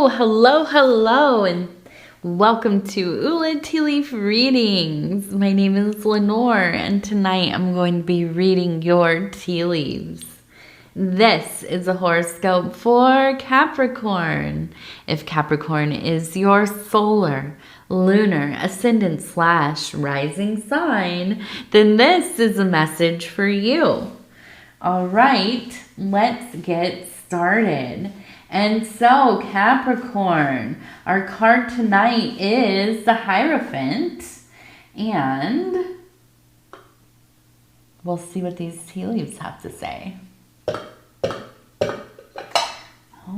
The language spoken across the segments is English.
Hello, and welcome to Ula Tea Leaf Readings. My name is Lenore, and tonight I'm going to be reading your tea leaves. This is a horoscope for Capricorn. If Capricorn is your solar, lunar, ascendant / rising sign, then this is a message for you. All right, let's get started. And so, Capricorn, our card tonight is the Hierophant, and we'll see what these tea leaves have to say.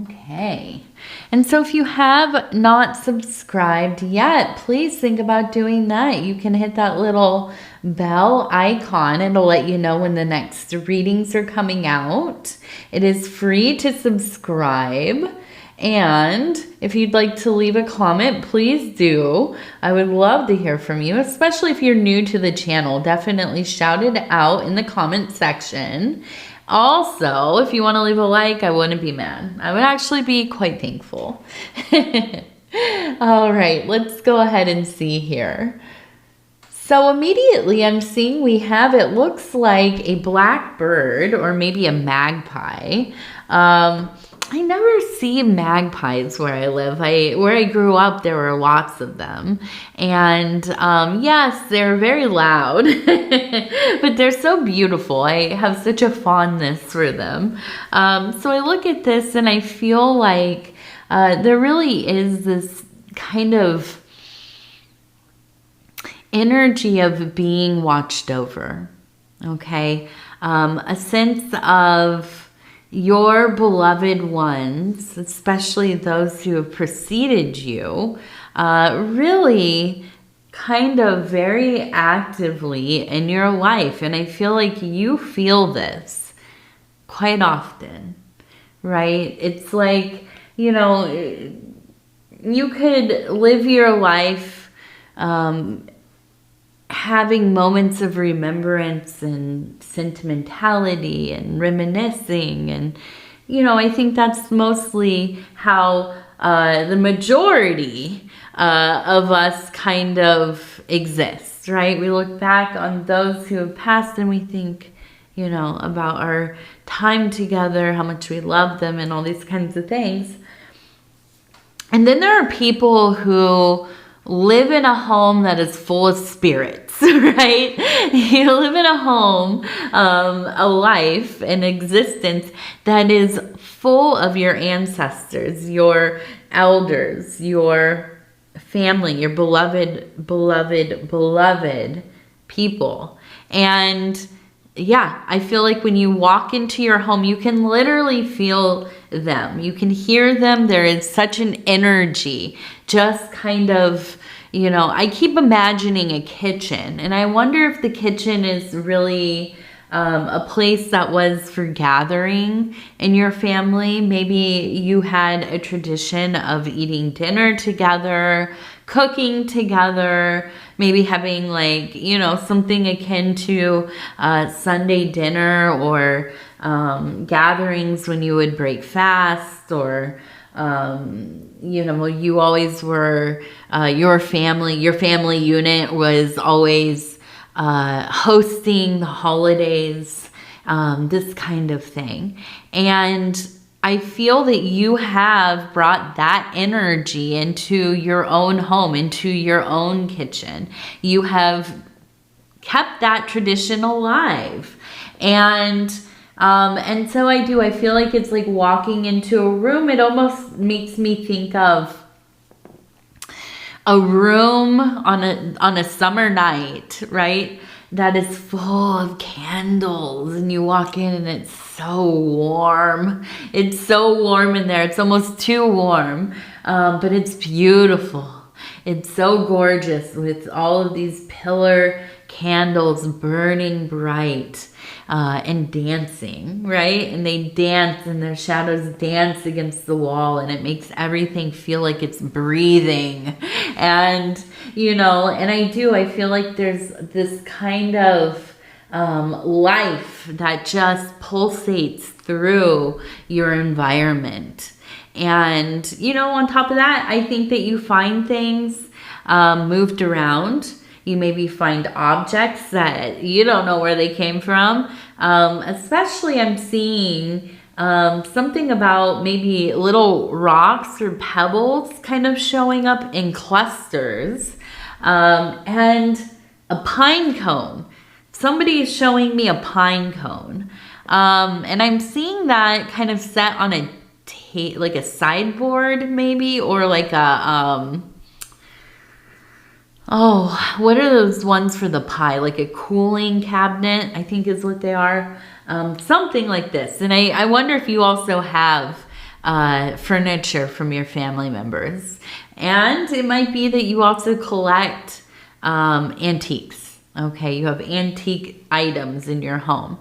Okay, and so if you have not subscribed yet, please think about doing that. You can hit that little bell icon. It'll let you know when the next readings are coming out. It is free to subscribe. And if you'd like to leave a comment, please do. I would love to hear from you, especially if you're new to the channel. Definitely shout it out in the comment section. Also, if you want to leave a like, I wouldn't be mad. I would actually be quite thankful. All right, let's go ahead and see here. So immediately I'm seeing we have, it looks like a black bird or maybe a magpie. I never see magpies where I live. Where I grew up, there were lots of them. And yes, they're very loud, but they're so beautiful. I have such a fondness for them. So I look at this and I feel like there really is this kind of energy of being watched over, okay? A sense of your beloved ones, especially those who have preceded you, really kind of very actively in your life. And I feel like you feel this quite often, right? It's like, you know, you could live your life having moments of remembrance and sentimentality and reminiscing. And, you know, I think that's mostly how the majority of us kind of exist, right? We look back on those who have passed and we think, you know, about our time together, how much we love them and all these kinds of things. And then there are people who live in a home that is full of spirits, right? You live in a home, a life, an existence that is full of your ancestors, your elders, your family, your beloved people. And yeah, I feel like when you walk into your home, you can literally feel them. You can hear them. There is such an energy, just kind of, you know, I keep imagining a kitchen, and I wonder if the kitchen is really a place that was for gathering in your family. Maybe you had a tradition of eating dinner together, cooking together, maybe having like, you know, something akin to Sunday dinner or gatherings when you would break fast, or you know, you always were, your family unit was always hosting the holidays, this kind of thing. And I feel that you have brought that energy into your own home, into your own kitchen. You have kept that tradition alive. And so I feel like it's like walking into a room. It almost makes me think of a room on a summer night, right? That is full of candles, and you walk in and it's so warm. It's so warm in there. It's almost too warm, but it's beautiful. It's so gorgeous with all of these pillar candles burning bright. And dancing, right? And they dance and their shadows dance against the wall, and it makes everything feel like it's breathing. And, you know, and I feel like there's this kind of life that just pulsates through your environment. And, you know, on top of that, I think that you find things moved around. You maybe find objects that you don't know where they came from. Especially I'm seeing something about maybe little rocks or pebbles kind of showing up in clusters. And a pine cone. Somebody is showing me a pine cone. And I'm seeing that kind of set on a like a sideboard maybe, or like a oh, what are those ones for the pie? Like a cooling cabinet, I think is what they are. Something like this. And I wonder if you also have furniture from your family members. And it might be that you also collect antiques. Okay, you have antique items in your home.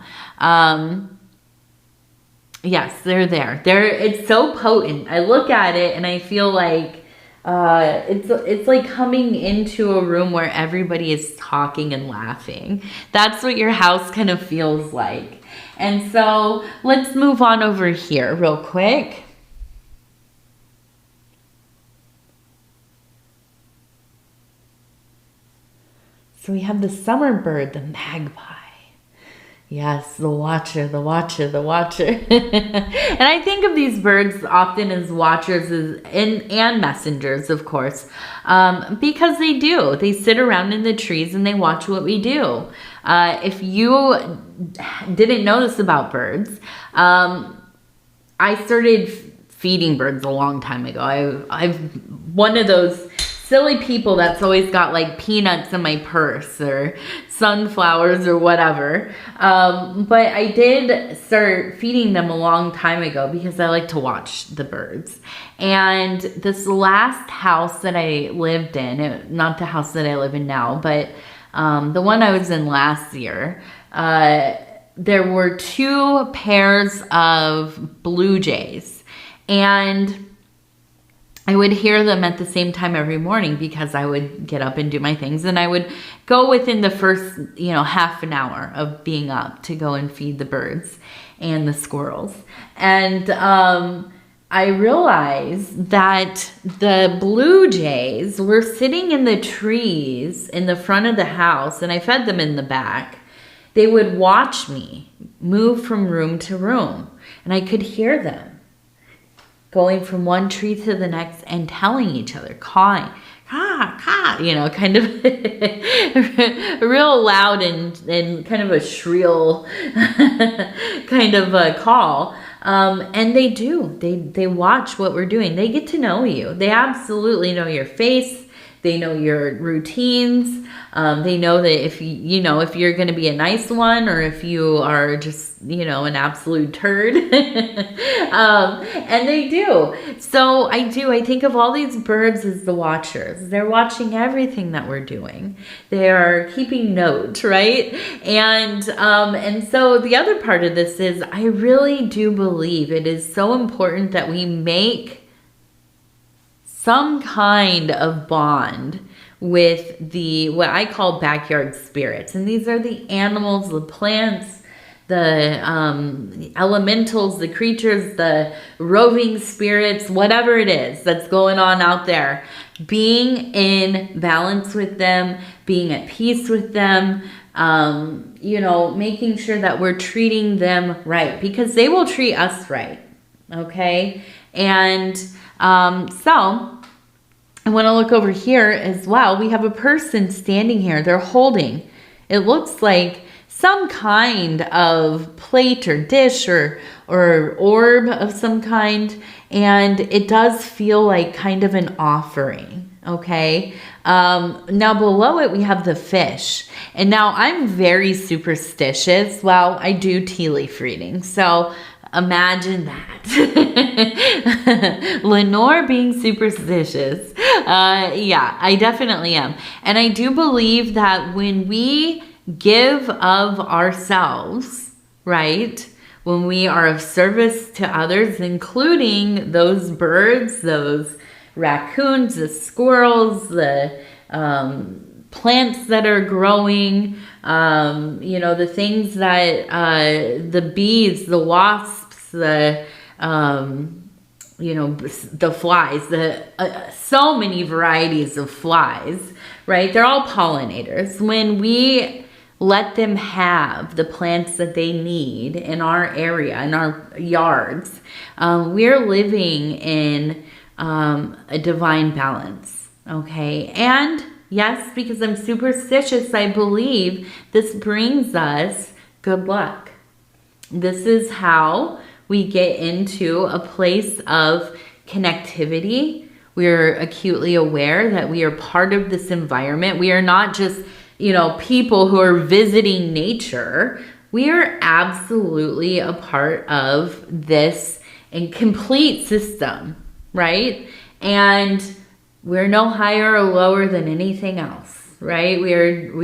Yes, they're there. It's so potent. I look at it and I feel like it's like coming into a room where everybody is talking and laughing. That's what your house kind of feels like. And so let's move on over here real quick. So we have the summer bird, the magpie. Yes, the watcher, the watcher, the watcher. And I think of these birds often as watchers and messengers, of course, because they do. They sit around in the trees and they watch what we do. If you didn't know this about birds, I started feeding birds a long time ago. I've one of those silly people that's always got like peanuts in my purse or sunflowers or whatever. But I did start feeding them a long time ago because I like to watch the birds. And this last house that I lived in, not the house that I live in now, but the one I was in last year, there were 2 pairs of blue jays. And I would hear them at the same time every morning because I would get up and do my things, and I would go within the first, half an hour of being up to go and feed the birds and the squirrels. And I realized that the blue jays were sitting in the trees in the front of the house, and I fed them in the back. They would watch me move from room to room, and I could hear them going from one tree to the next and telling each other, cawing, caw, caw, kind of real loud and kind of a shrill kind of a call. And they do. They watch what we're doing. They get to know you. They absolutely know your face. They know your routines. They know that if if you're going to be a nice one or if you are just, an absolute turd. And they do. So I think of all these birds as the watchers. They're watching everything that we're doing. They are keeping note, right? And so the other part of this is I really do believe it is so important that we make some kind of bond with what I call backyard spirits. And these are the animals, the plants, the elementals, the creatures, the roving spirits, whatever it is that's going on out there. Being in balance with them, being at peace with them, making sure that we're treating them right because they will treat us right. Okay? And so I want to look over here as well. We have a person standing here. They're holding, it looks like some kind of plate or dish or orb of some kind. And it does feel like kind of an offering. Okay. Now below it, we have the fish. And now I'm very superstitious. Well, I do tea leaf reading. So imagine that. Lenore being superstitious. Yeah, I definitely am. And I do believe that when we give of ourselves, right? When we are of service to others, including those birds, those raccoons, the squirrels, the plants that are growing, the things that the bees, the wasps, the you know, the flies, so many varieties of flies, right? They're all pollinators. When we let them have the plants that they need in our area, in our yards, we're living in a divine balance, okay? And yes, because I'm superstitious, I believe this brings us good luck. This is how we get into a place of connectivity. We're acutely aware that we are part of this environment. We are not just, you know, people who are visiting nature. We are absolutely a part of this incomplete system, right? And we're no higher or lower than anything else, right? We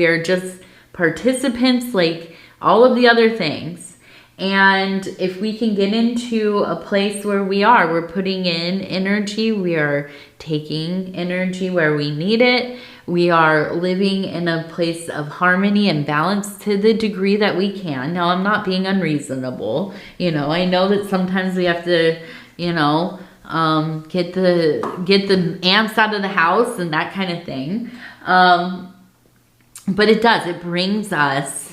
are just participants like all of the other things. And if we can get into a place where we're putting in energy, we are taking energy where we need it. We are living in a place of harmony and balance to the degree that we can. Now, I'm not being unreasonable. You know, I know that sometimes we have to, you know, get the ants out of the house and that kind of thing. But it brings us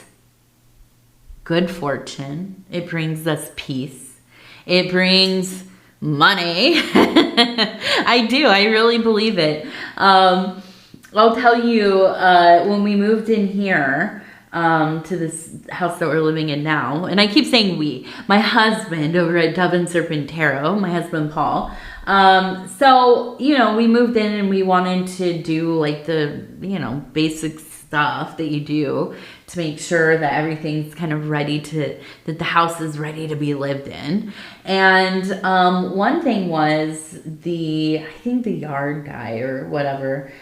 good fortune. It brings us peace. It brings money. I really believe it. I'll tell you, when we moved in here, to this house that we're living in now, and I keep saying we, my husband over at Dove and Serpent Tarot, my husband Paul. So, you know, we moved in and we wanted to do like the, you know, basic stuff that you do to make sure that everything's kind of that the house is ready to be lived in. And one thing was I think the yard guy or whatever,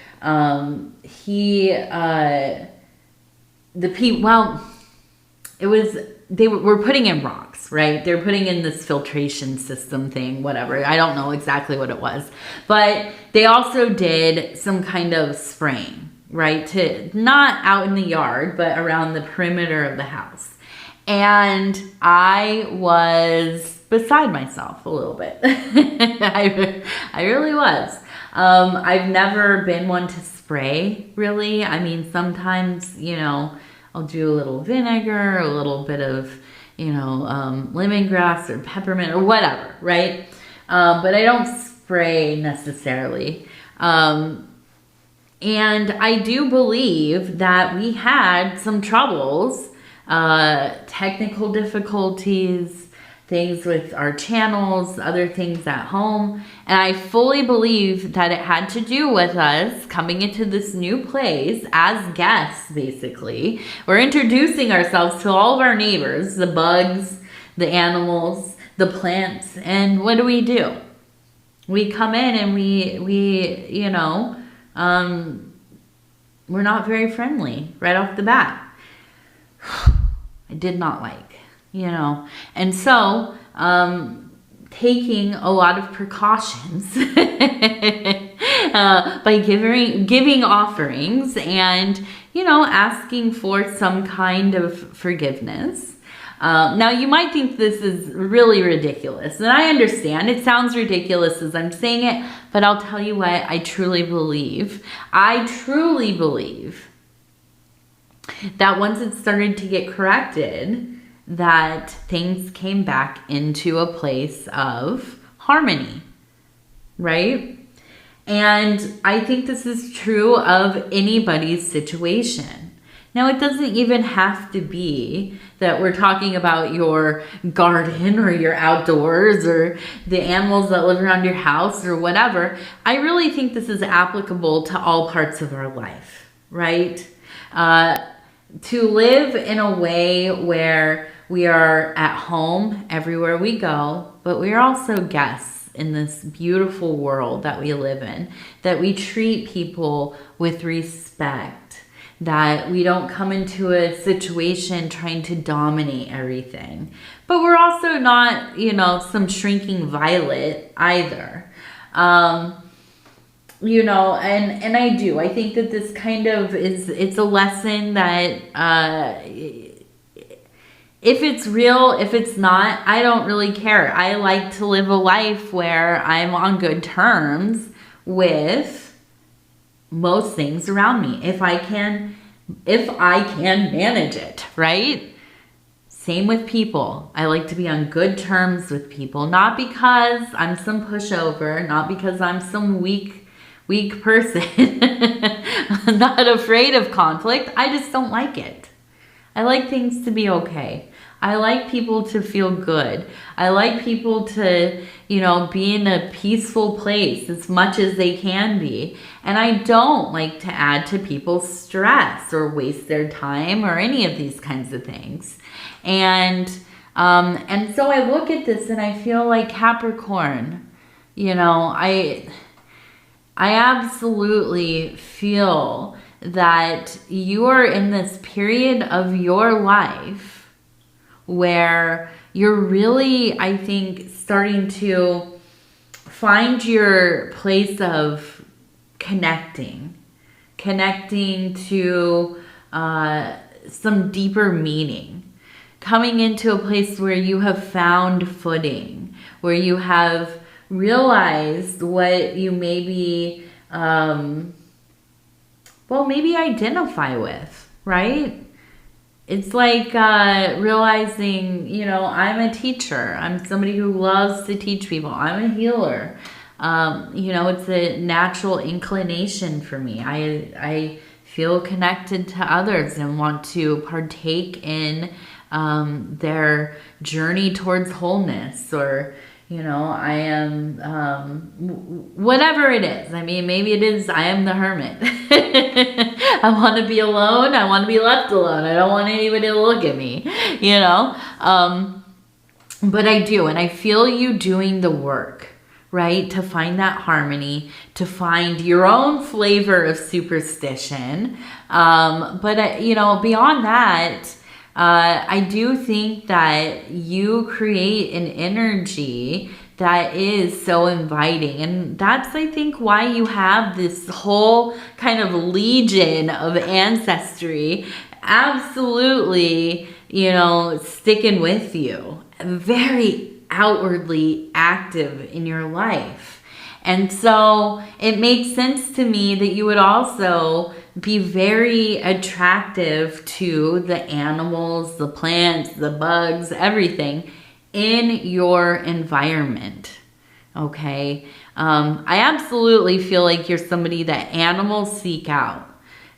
they were putting in rocks, right? They're putting in this filtration system thing, whatever. I don't know exactly what it was, but they also did some kind of spraying, right? To not out in the yard, but around the perimeter of the house. And I was beside myself a little bit. I really was. I've never been one to spray, really. I mean, sometimes, you know, I'll do a little vinegar, a little bit of, you know, lemongrass or peppermint or whatever, right? But I don't spray necessarily. And I do believe that we had some troubles, technical difficulties, things with our channels, other things at home. And I fully believe that it had to do with us coming into this new place as guests, basically. We're introducing ourselves to all of our neighbors, the bugs, the animals, the plants. And what do? We come in and we you know, we're not very friendly right off the bat. I did not like, you know. And so, taking a lot of precautions by giving offerings and, you know, asking for some kind of forgiveness. Now, you might think this is really ridiculous, and I understand. It sounds ridiculous as I'm saying it, but I'll tell you what, I truly believe that once it started to get corrected, that things came back into a place of harmony, right? And I think this is true of anybody's situation. Now, it doesn't even have to be that we're talking about your garden or your outdoors or the animals that live around your house or whatever. I really think this is applicable to all parts of our life, right? To live in a way where we are at home everywhere we go, but we are also guests in this beautiful world that we live in, that we treat people with respect, that we don't come into a situation trying to dominate everything. But we're also not, you know, some shrinking violet either. You know, and I think that this kind of it's a lesson that if it's real, if it's not, I don't really care. I like to live a life where I'm on good terms with most things around me. If I can manage it, right? Same with people. I like to be on good terms with people, not because I'm some pushover, not because I'm some weak person. I'm not afraid of conflict. I just don't like it. I like things to be okay. I like people to feel good. I like people to, be in a peaceful place as much as they can be. And I don't like to add to people's stress or waste their time or any of these kinds of things. And so I look at this and I feel like Capricorn, I absolutely feel that you are in this period of your life where you're really, I think, starting to find your place of connecting to some deeper meaning, coming into a place where you have found footing, where you have realized what you maybe, maybe identify with, right? It's like realizing, I'm a teacher. I'm somebody who loves to teach people. I'm a healer. It's a natural inclination for me. I feel connected to others and want to partake in their journey towards wholeness, or I am whatever it is. I mean, maybe it is I am the hermit. I want to be alone. I want to be left alone. I don't want anybody to look at me, but I do, and I feel you doing the work, right, to find that harmony, to find your own flavor of superstition. But beyond that, I do think that you create an energy that is so inviting. And that's, I think, why you have this whole kind of legion of ancestry absolutely, sticking with you. Very outwardly active in your life. And so it makes sense to me that you would also be very attractive to the animals, the plants, the bugs, everything in your environment. Okay? I absolutely feel like you're somebody that animals seek out.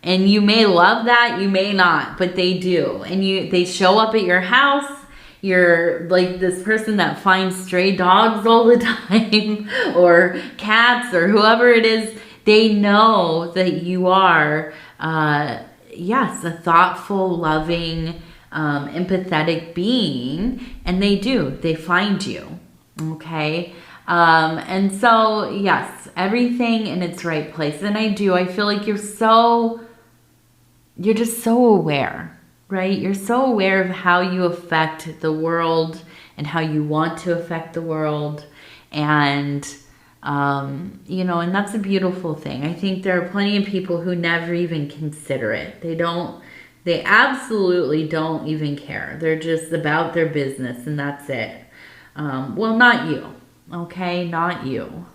And you may love that, you may not, but they do. And they show up at your house. You're like this person that finds stray dogs all the time, or cats, or whoever it is. They know that you are, yes, a thoughtful, loving, empathetic being, and they find you, okay? And so, yes, everything in its right place. And I feel like you're just so aware. Right? You're so aware of how you affect the world and how you want to affect the world. And, and that's a beautiful thing. I think there are plenty of people who never even consider it. They absolutely don't even care. They're just about their business and that's it. Well, not you. Okay? Not you.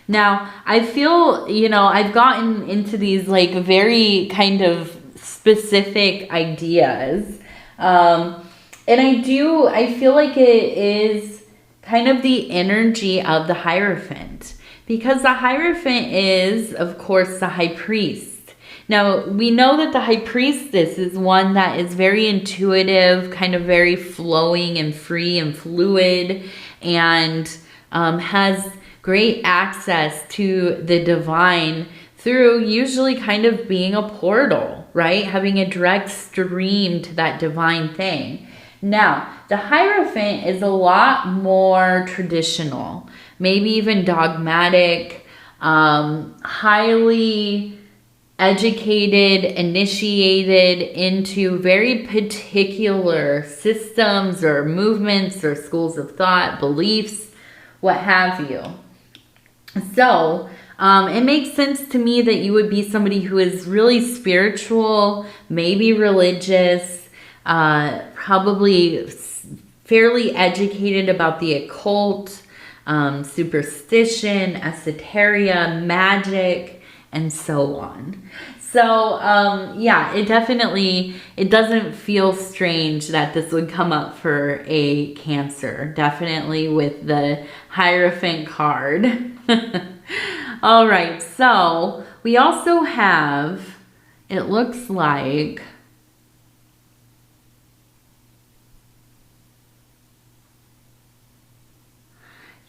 Now, I feel, I've gotten into these like very kind of specific ideas. And I feel like it is kind of the energy of the Hierophant, because the Hierophant is, of course, the high priest. Now, we know that the high priestess is one that is very intuitive, kind of very flowing and free and fluid, and has great access to the divine through usually kind of being a portal, right? Having a direct stream to that divine thing. Now, the Hierophant is a lot more traditional, maybe even dogmatic, highly educated, initiated into very particular systems or movements or schools of thought, beliefs, what have you. So, it makes sense to me that you would be somebody who is really spiritual, maybe religious, probably fairly educated about the occult, superstition, esoteria, magic, and so on. So, yeah, it doesn't feel strange that this would come up for a Cancer. Definitely with the Hierophant card. All right, so we also have, it looks like,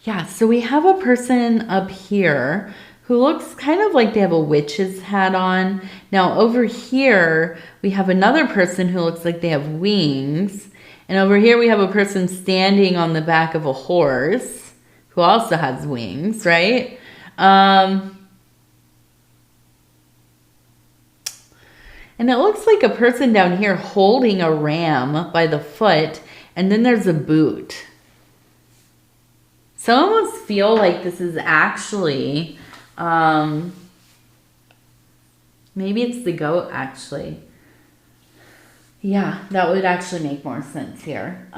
yeah, so we have a person up here who looks kind of like they have a witch's hat on. Now over here, we have another person who looks like they have wings. And over here, we have a person standing on the back of a horse who also has wings, right? And it looks like a person down here holding a ram by the foot, and then there's a boot. So I almost feel like this is actually, maybe it's the goat actually. Yeah, that would actually make more sense here.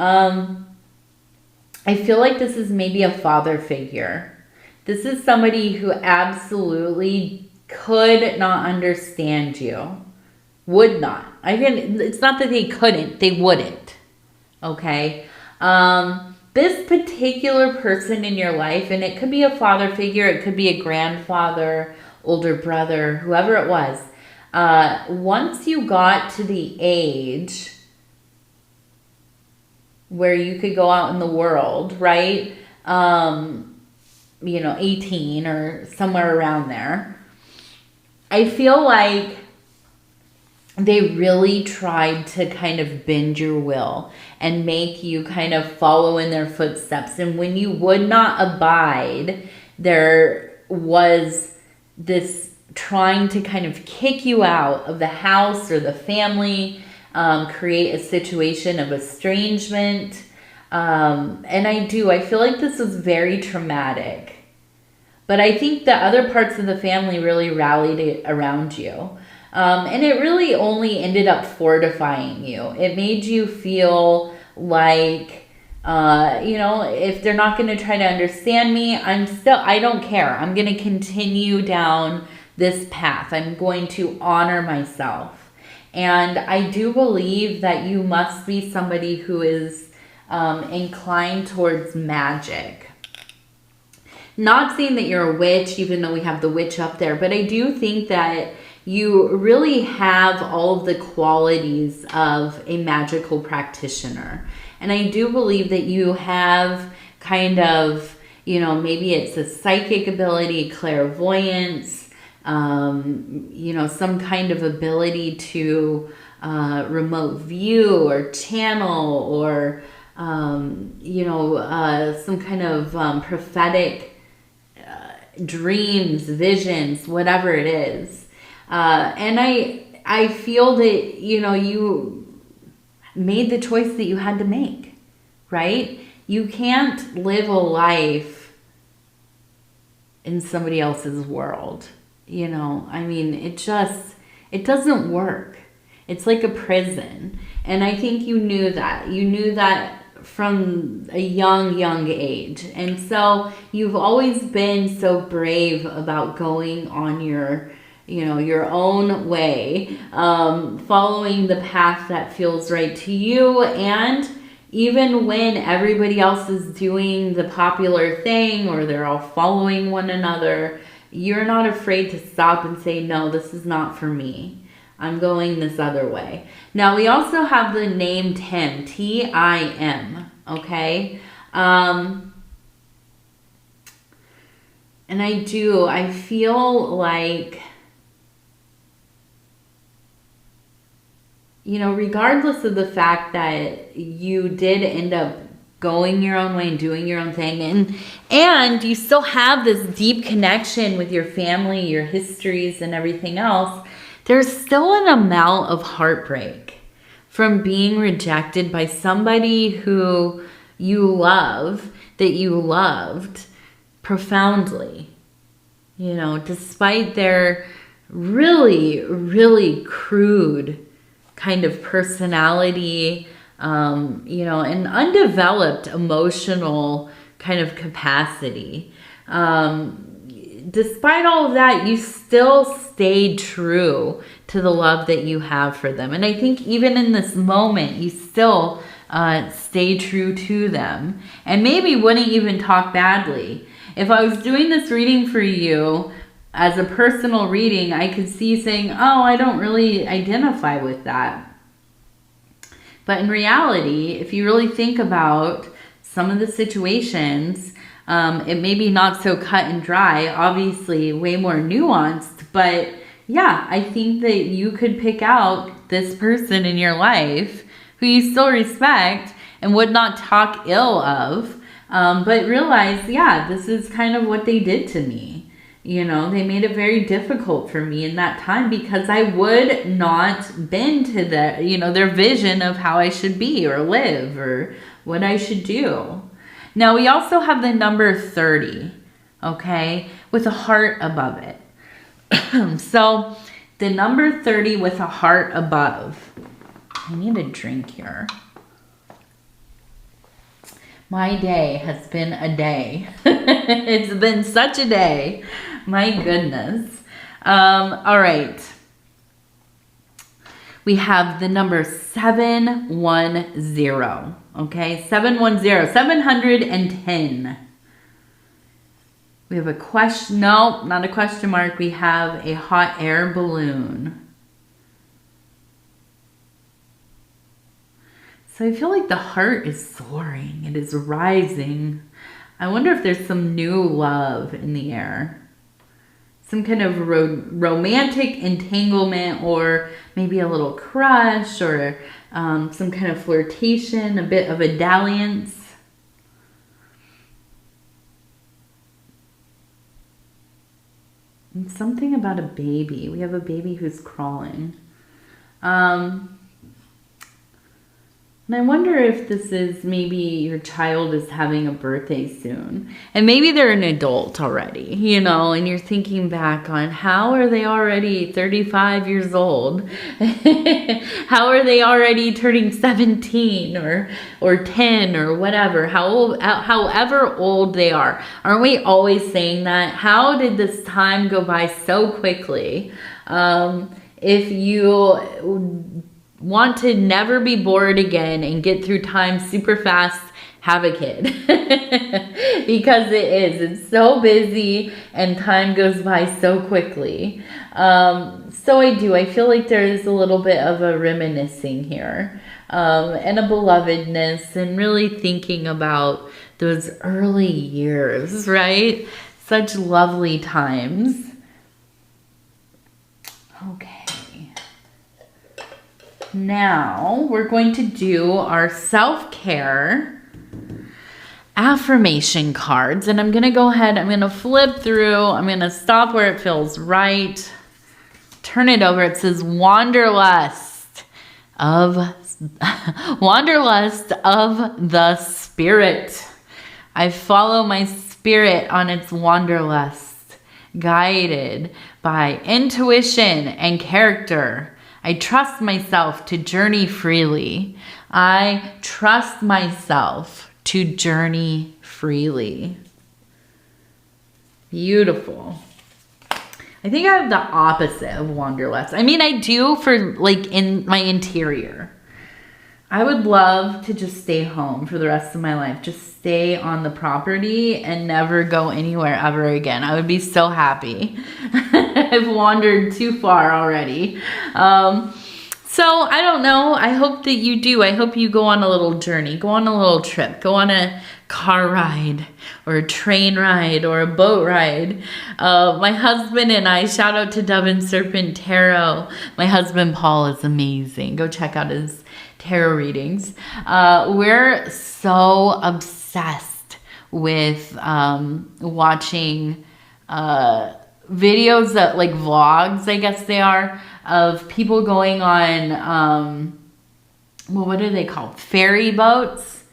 I feel like this is maybe a father figure. This is somebody who absolutely could not understand you. Would not. It's not that they couldn't, they wouldn't. Okay? This particular person in your life, and it could be a father figure, it could be a grandfather, older brother, whoever it was. Once you got to the age where you could go out in the world, right? 18 or somewhere around there. I feel like they really tried to kind of bend your will and make you kind of follow in their footsteps. And when you would not abide, there was this trying to kind of kick you out of the house or the family, create a situation of estrangement. And I feel like this was very traumatic. But I think the other parts of the family really rallied around you. And it really only ended up fortifying you. It made you feel like, if they're not going to try to understand me, I don't care. I'm going to continue down this path. I'm going to honor myself. And I do believe that you must be somebody who is inclined towards magic. Not saying that you're a witch, even though we have the witch up there, but I do think that you really have all of the qualities of a magical practitioner. And I do believe that you have kind of, maybe it's a psychic ability, clairvoyance, some kind of ability to remote view or channel or, some kind of prophetic dreams, visions, whatever it is. And I feel that, you made the choice that you had to make, right? You can't live a life in somebody else's world. It doesn't work. It's like a prison. And I think you knew that. You knew that from a young age. And so you've always been so brave about going on your own way, following the path that feels right to you. And even when everybody else is doing the popular thing or they're all following one another, you're not afraid to stop and say, no, this is not for me. I'm going this other way. Now, we also have the name Tim, Tim, okay? And I feel like, regardless of the fact that you did end up going your own way and doing your own thing, and you still have this deep connection with your family, your histories, and everything else, there's still an amount of heartbreak from being rejected by somebody who you love, that you loved profoundly, despite their really, really crude kind of personality, you know, an undeveloped emotional kind of capacity. Despite all of that, you still stayed true to the love that you have for them. And I think even in this moment, you still stay true to them. And maybe wouldn't even talk badly. If I was doing this reading for you as a personal reading, I could see saying, oh, I don't really identify with that. But in reality, if you really think about some of the situations, it may be not so cut and dry, obviously way more nuanced, but yeah, I think that you could pick out this person in your life who you still respect and would not talk ill of, but realize, yeah, this is kind of what they did to me. You know, they made it very difficult for me in that time because I would not bend to their, you know, their vision of how I should be or live or what I should do. Now, we also have the number 30, okay, with a heart above it. So, the number 30 with a heart above. I need a drink here. My day has been a day. It's been such a day. My goodness. All right. We have the number 710. Okay, 710, 710. We have a question. No, not a question mark. We have a hot air balloon. So I feel like the heart is soaring. It is rising. I wonder if there's some new love in the air. Some kind of romantic entanglement, or maybe a little crush, or some kind of flirtation, a bit of a dalliance. And something about a baby. We have a baby who's crawling. And I wonder if this is maybe your child is having a birthday soon. And maybe they're an adult already, you know, and you're thinking back on how are they already 35 years old? How are they already turning 17 or 10 or whatever? However old they are. Aren't we always saying that? How did this time go by so quickly? If you want to never be bored again and get through time super fast, have a kid. Because it's so busy and time goes by so quickly. So I feel like there's a little bit of a reminiscing here, and a belovedness, and really thinking about those early years, right? Such lovely times. Okay. Now we're going to do our self-care affirmation cards, and I'm going to go ahead, I'm going to flip through, I'm going to stop where it feels right, turn it over. It says wanderlust of the spirit. I follow my spirit on its wanderlust, guided by intuition and character. I trust myself to journey freely. I trust myself to journey freely. Beautiful. I think I have the opposite of wanderlust. I mean, I do for like in my interior. I would love to just stay home for the rest of my life. Just stay on the property and never go anywhere ever again. I would be so happy. I've wandered too far already. So I don't know. I hope that you do. I hope you go on a little journey. Go on a little trip. Go on a car ride or a train ride or a boat ride. My husband and I, shout out to Dove and Serpent Tarot. My husband Paul is amazing. Go check out his tarot readings. We're so obsessed with watching videos that, like, vlogs, I guess they are, of people going on well, what are they called, ferry boats,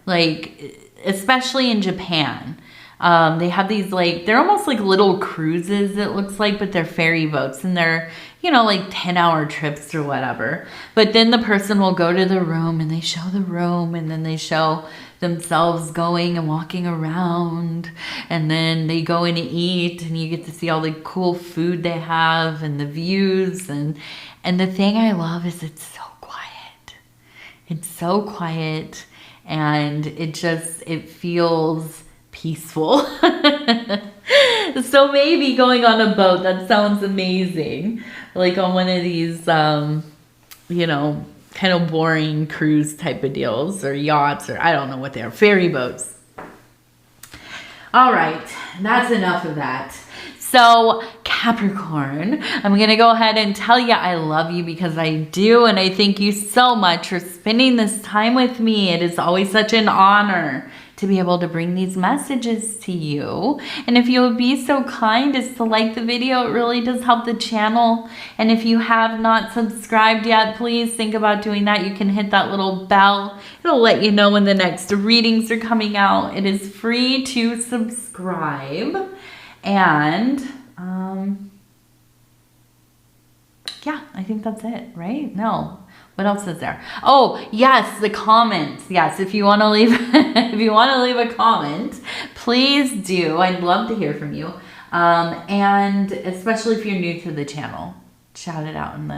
like especially in Japan. They have these like, they're almost like little cruises, it looks like, but they're ferry boats, and they're, you know, like 10-hour trips or whatever. But then the person will go to the room and they show the room, and then they show themselves going and walking around, and then they go in to eat, and you get to see all the cool food they have and the views. And the thing I love is it's so quiet. It's so quiet, and it feels peaceful. So maybe going on a boat, that sounds amazing. Like on one of these, you know, kind of boring cruise type of deals, or yachts, or I don't know what they are, ferry boats. All right, that's enough of that. So Capricorn, I'm going to go ahead and tell you I love you, because I do, and I thank you so much for spending this time with me. It is always such an honor to be able to bring these messages to you. And if you would be so kind as to like the video, it really does help the channel. And if you have not subscribed yet, please think about doing that. You can hit that little bell. It'll let you know when the next readings are coming out. It is free to subscribe. And yeah, I think that's it, right? No. What else is there? Oh, yes, the comments. Yes, if you want to leave if you want to leave a comment, please do. I'd love to hear from you. And especially if you're new to the channel, shout it out in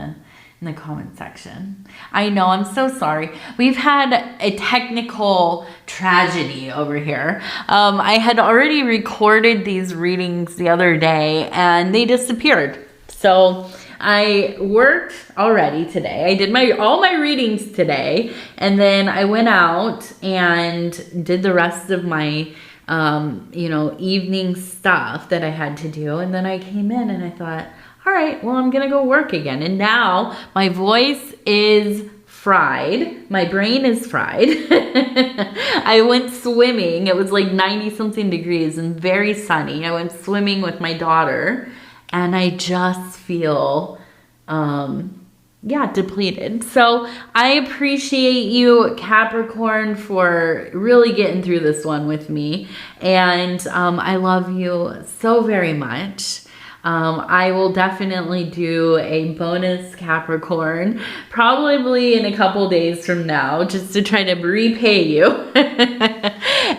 the comment section. I know, I'm so sorry. We've had a technical tragedy over here. I had already recorded these readings the other day and they disappeared. So I worked already today. I did all my readings today, and then I went out and did the rest of my you know, evening stuff that I had to do, and then I came in and I thought, all right, well, I'm gonna go work again. And now my voice is fried. My brain is fried. I went swimming. It was like 90 something degrees and very sunny. I went swimming with my daughter, and I just feel, yeah, depleted. So I appreciate you, Capricorn, for really getting through this one with me. And I love you so very much. I will definitely do a bonus Capricorn, probably in a couple days from now, just to try to repay you.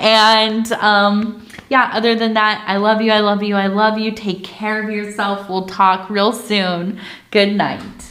And yeah, other than that, I love you, I love you, I love you. Take care of yourself. We'll talk real soon. Good night.